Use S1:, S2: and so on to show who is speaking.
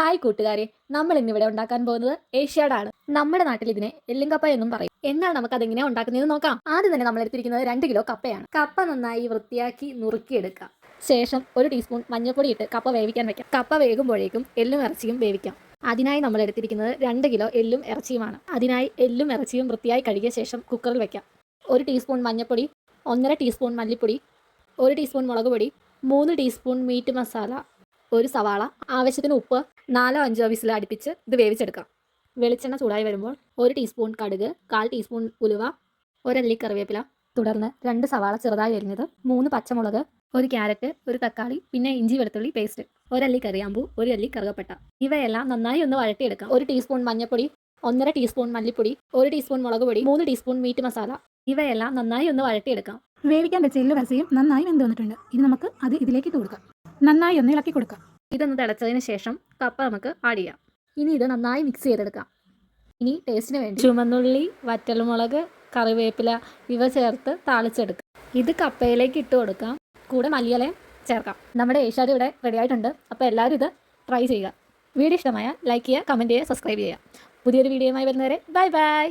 S1: Hi കൂട്ടുകാരെ, നമ്മൾ ഇന്നിവിടെ ഉണ്ടാക്കാൻ പോകുന്നത് ഏഷ്യാഡാണ്. നമ്മുടെ നാട്ടിൽ ഇതിനെ എല്ലും കപ്പ എന്നും പറയും. എന്നാൽ നമുക്ക് അതെങ്ങനെയാണ് ഉണ്ടാക്കുന്നതെന്ന് നോക്കാം. ആദ്യം തന്നെ നമ്മൾ എടുത്തിരിക്കുന്നത് 2 കിലോ കപ്പയാണ്. കപ്പ നന്നായി വൃത്തിയാക്കി നുറുക്കിയെടുക്കാം. ശേഷം 1 ടീസ്പൂൺ മഞ്ഞൾപ്പൊടി ഇട്ട് കപ്പ വേവിക്കാൻ വെക്കാം. കപ്പ വേകുമ്പോഴേക്കും എല്ലും ഇറച്ചിയും വേവിക്കാം. അതിനായി നമ്മൾ എടുത്തിരിക്കുന്നത് 2 കിലോ എല്ലും ഇറച്ചിയുമാണ്. അതിനായി എല്ലും ഇറച്ചിയും വൃത്തിയായി കഴുകിയ ശേഷം കുക്കറിൽ വെക്കാം. 1 ടീസ്പൂൺ മഞ്ഞൾപ്പൊടി, 1.5 ടീസ്പൂൺ മല്ലിപ്പൊടി, 1 ടീസ്പൂൺ മുളക് പൊടി, 3 ടീസ്പൂൺ മീറ്റ് മസാല, 1 സവാള, ആവശ്യത്തിന് ഉപ്പ്, 4-5 വിസിൽ അടുപ്പിച്ച് ഇത് വേവിച്ചെടുക്കാം. വെളിച്ചെണ്ണ ചൂടായി വരുമ്പോൾ 1 ടീസ്പൂൺ കടുക്, 1/4 ടീസ്പൂൺ ഉലുവ, 1 അല്ലി കറിവേപ്പില, തുടർന്ന് 2 സവാള ചെറുതായി അരിഞ്ഞത്, 3 പച്ചമുളക്, 1 ക്യാരറ്റ്, 1 തക്കാളി, പിന്നെ ഇഞ്ചി വെളുത്തുള്ളി പേസ്റ്റ്, 1 അല്ലി കറിയാമ്പൂ, 1 അല്ലി കറുകപ്പട്ട. ഇവയെല്ലാം നന്നായി ഒന്ന് വഴട്ടിയെടുക്കാം. 1 ടീസ്പൂൺ മഞ്ഞൾപ്പൊടി, 1.5 ടീസ്പൂൺ മല്ലിപ്പൊടി, 1 ടീസ്പൂൺ മുളക് പൊടി, 3 ടീസ്പൂൺ മീറ്റ് മസാല. ഇവയെല്ലാം നന്നായി ഒന്ന് വഴട്ടിയെടുക്കാം.
S2: വേവിക്കാൻ വെച്ച എല്ലും ഇറച്ചിയും നന്നായി വെന്ത് വന്നിട്ടുണ്ട്. ഇനി നമുക്ക് അത് ഇതിലേക്ക് ഇട്ട് കൊടുക്കാം. നന്നായി ഒന്ന് ഇളക്കി കൊടുക്കാം.
S1: ഇതൊന്ന് തിളച്ചതിന് ശേഷം കപ്പ നമുക്ക് ആഡ് ചെയ്യാം. ഇനി ഇത് നന്നായി മിക്സ് ചെയ്തെടുക്കാം. ഇനി ടേസ്റ്റിന് വേണ്ടി ചുമന്നുള്ളി, വറ്റൽമുളക്, കറിവേപ്പില ഇവ ചേർത്ത് താളിച്ചെടുക്കാം. ഇത് കപ്പയിലേക്ക് ഇട്ട് കൊടുക്കാം. കൂടെ മല്ലിയിലയും ചേർക്കാം. നമ്മുടെ ഏഷ്യാഡ് ഇവിടെ റെഡി ആയിട്ടുണ്ട്. അപ്പോൾ എല്ലാവരും ഇത് ട്രൈ ചെയ്യുക. വീഡിയോ ഇഷ്ടമായ ലൈക്ക് ചെയ്യുക, കമൻറ്റ് ചെയ്യുക, സബ്സ്ക്രൈബ് ചെയ്യുക. പുതിയൊരു വീഡിയോയുമായി വരുന്നവരെ ബൈ ബൈ.